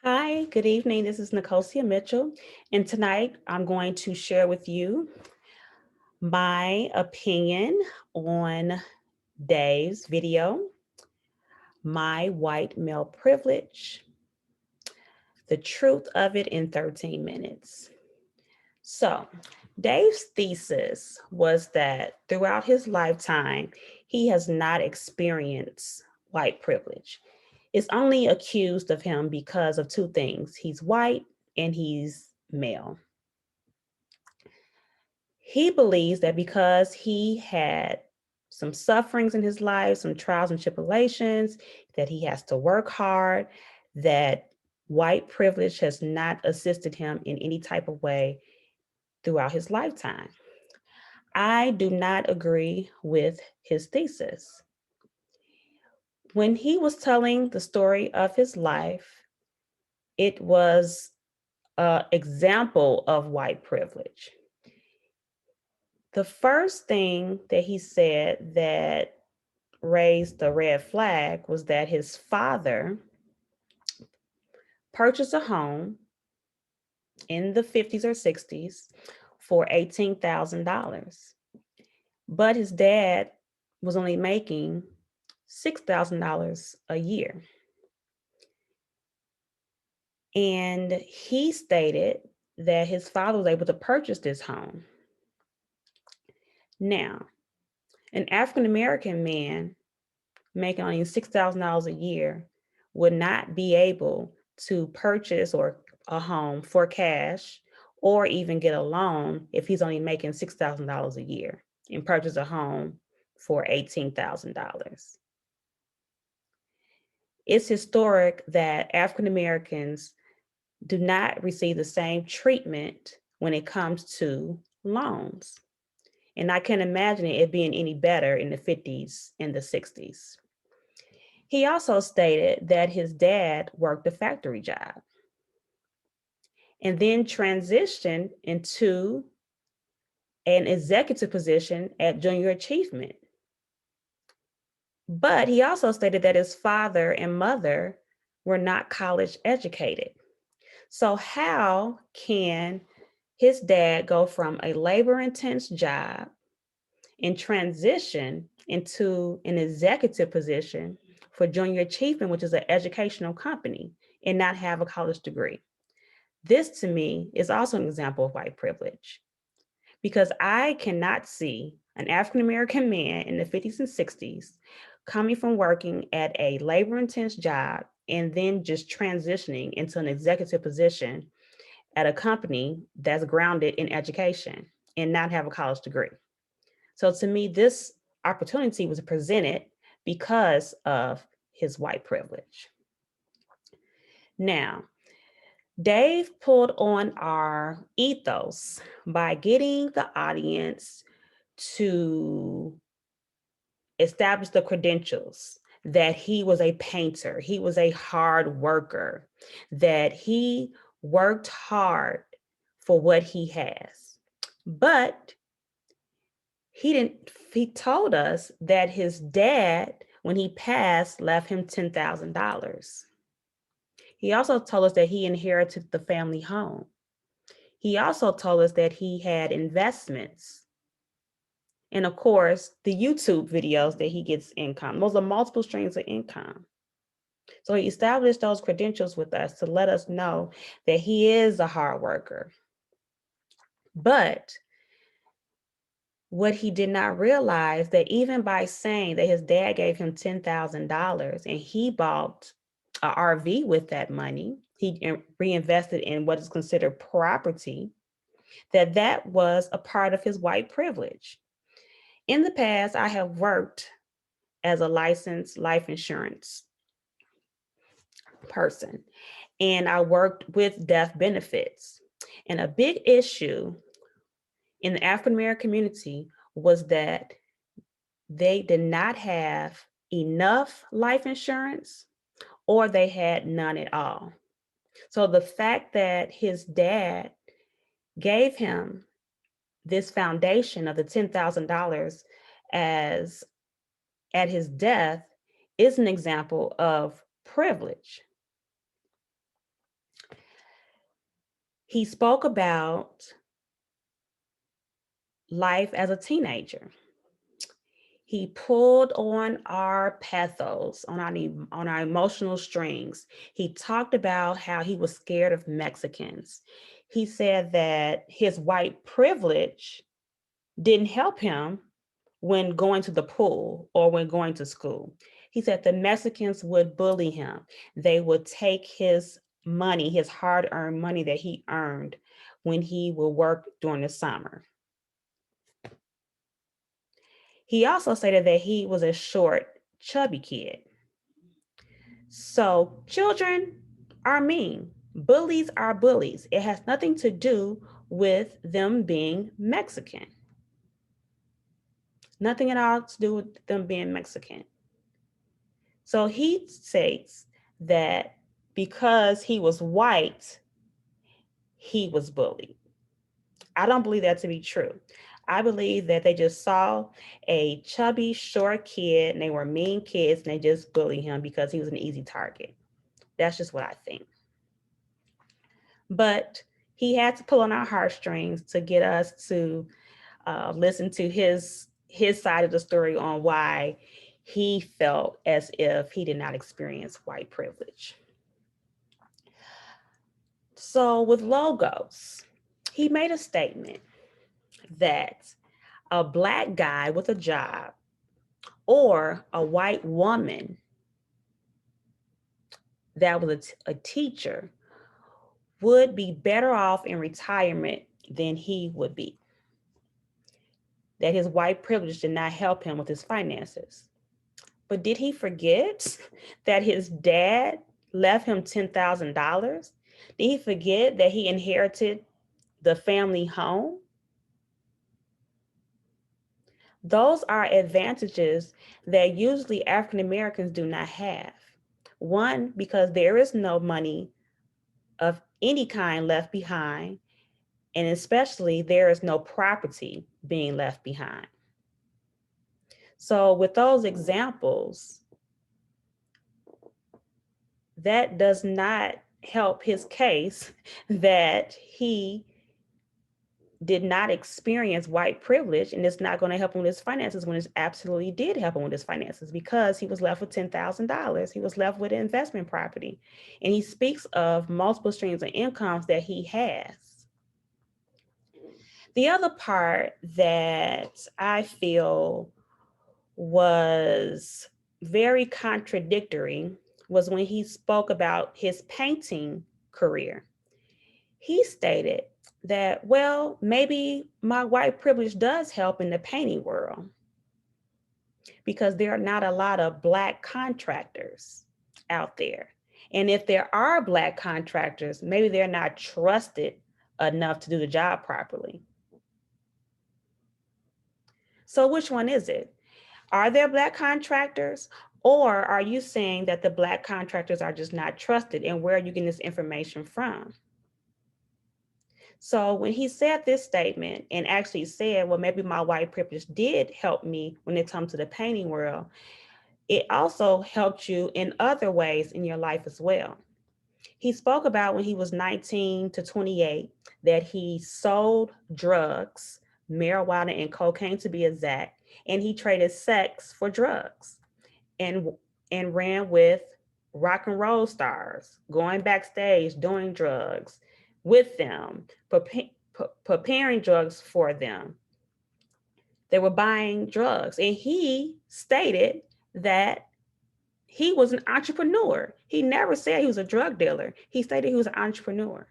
Hi, good evening. This is Nicosia Mitchell, and tonight I'm going to share with you my opinion on Dave's video, My White Male Privilege, the truth of it in 13 minutes. So, Dave's thesis was that throughout his lifetime, he has not experienced white privilege. It's only accused of him because of two things: he's white and he's male. He believes that because he had some sufferings in his life, some trials and tribulations, that he has to work hard, that white privilege has not assisted him in any type of way throughout his lifetime. I do not agree with his thesis. When he was telling the story of his life, it was an example of white privilege. The first thing that he said that raised the red flag was that his father purchased a home in the 50s or 60s for $18,000. But his dad was only making $6,000 a year. And he stated that his father was able to purchase this home. Now, an African American man making only $6,000 a year would not be able to purchase or a home for cash or even get a loan if he's only making $6,000 a year and purchase a home for $18,000. It's historic that African Americans do not receive the same treatment when it comes to loans. And I can't imagine it being any better in the 50s and the 60s. He also stated that his dad worked a factory job and then transitioned into an executive position at Junior Achievement. But he also stated that his father and mother were not college educated. So, how can his dad go from a labor intense job and transition into an executive position for Junior Achievement, which is an educational company, and not have a college degree? This to me is also an example of white privilege because I cannot see an African American man in the 50s and 60s coming from working at a labor intense job and then just transitioning into an executive position at a company that's grounded in education and not have a college degree. So to me, this opportunity was presented because of his white privilege. Now, Dave pulled on our ethos by getting the audience to establish the credentials that he was a painter, he was a hard worker, that he worked hard for what he has. But he told us that his dad, when he passed, left him $10,000. He also told us that he inherited the family home. He also told us that he had investments. And of course, the YouTube videos that he gets income. Those are multiple streams of income. So he established those credentials with us to let us know that he is a hard worker. But what he did not realize that even by saying that his dad gave him $10,000 and he bought a RV with that money, he reinvested in what is considered property, that was a part of his white privilege. In the past, I have worked as a licensed life insurance person, and I worked with death benefits. And a big issue in the African American community was that they did not have enough life insurance or they had none at all. So the fact that his dad gave him this foundation of the $10,000 as at his death is an example of privilege. He spoke about life as a teenager. He pulled on our pathos, on our emotional strings. He talked about how he was scared of Mexicans. He said that his white privilege didn't help him when going to the pool or when going to school. He said the Mexicans would bully him. They would take his money, his hard earned money that he earned when he would work during the summer. He also stated that he was a short, chubby kid. So children are mean. Bullies are bullies. It has nothing to do with them being Mexican. Nothing at all to do with them being Mexican. So he states that because he was white, he was bullied. I don't believe that to be true. I believe that they just saw a chubby, short kid and they were mean kids and they just bullied him because he was an easy target. That's just what I think. But he had to pull on our heartstrings to get us to listen to his side of the story on why he felt as if he did not experience white privilege. So with Logos, he made a statement that a Black guy with a job or a white woman that was a teacher would be better off in retirement than he would be. That his white privilege did not help him with his finances. But did he forget that his dad left him $10,000? Did he forget that he inherited the family home? Those are advantages that usually African Americans do not have. One, because there is no money of any kind left behind, and especially there is no property being left behind. So with those examples, that does not help his case that he did not experience white privilege, and it's not going to help him with his finances when it absolutely did help him with his finances, because he was left with $10,000. He was left with an investment property. And he speaks of multiple streams of incomes that he has. The other part that I feel was very contradictory was when he spoke about his painting career. He stated that, well, maybe my white privilege does help in the painting world because there are not a lot of Black contractors out there. And if there are Black contractors, maybe they're not trusted enough to do the job properly. So which one is it? Are there Black contractors? Or are you saying that the Black contractors are just not trusted? And where are you getting this information from? So when he said this statement and actually said, well, maybe my white privilege did help me when it comes to the painting world, it also helped you in other ways in your life as well. He spoke about when he was 19 to 28 that he sold drugs, marijuana and cocaine to be exact, and he traded sex for drugs and ran with rock and roll stars, going backstage, doing drugs with them, preparing drugs for them. They were buying drugs. And he stated that he was an entrepreneur. He never said he was a drug dealer. He stated he was an entrepreneur.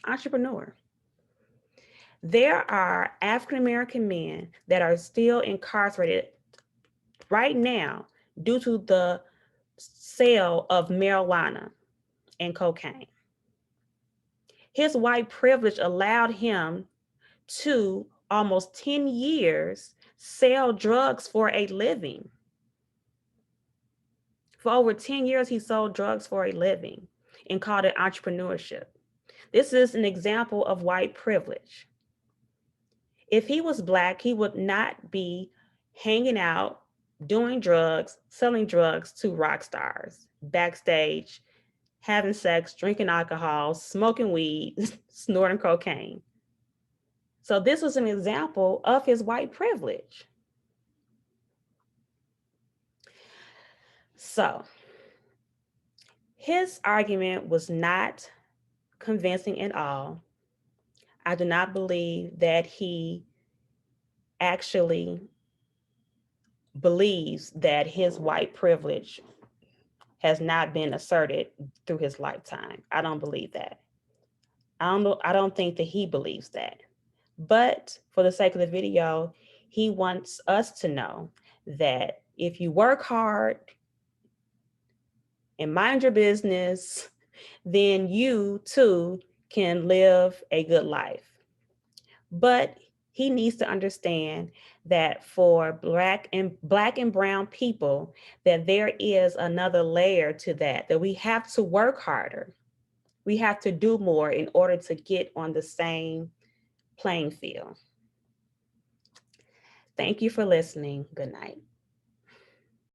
Entrepreneur. There are African American men that are still incarcerated right now due to the sale of marijuana and cocaine. His white privilege allowed him to almost 10 years sell drugs for a living. For over 10 years, he sold drugs for a living and called it entrepreneurship. This is an example of white privilege. If he was Black, he would not be hanging out, doing drugs, selling drugs to rock stars backstage having sex, drinking alcohol, smoking weed, snorting cocaine. So this was an example of his white privilege. So his argument was not convincing at all. I do not believe that he actually believes that his white privilege has not been asserted through his lifetime. I don't believe that. I don't think that he believes that. But for the sake of the video, he wants us to know that if you work hard and mind your business, then you too can live a good life. But he needs to understand that for black and brown people, that there is another layer to that we have to work harder. We have to do more in order to get on the same playing field. Thank you for listening. Good night.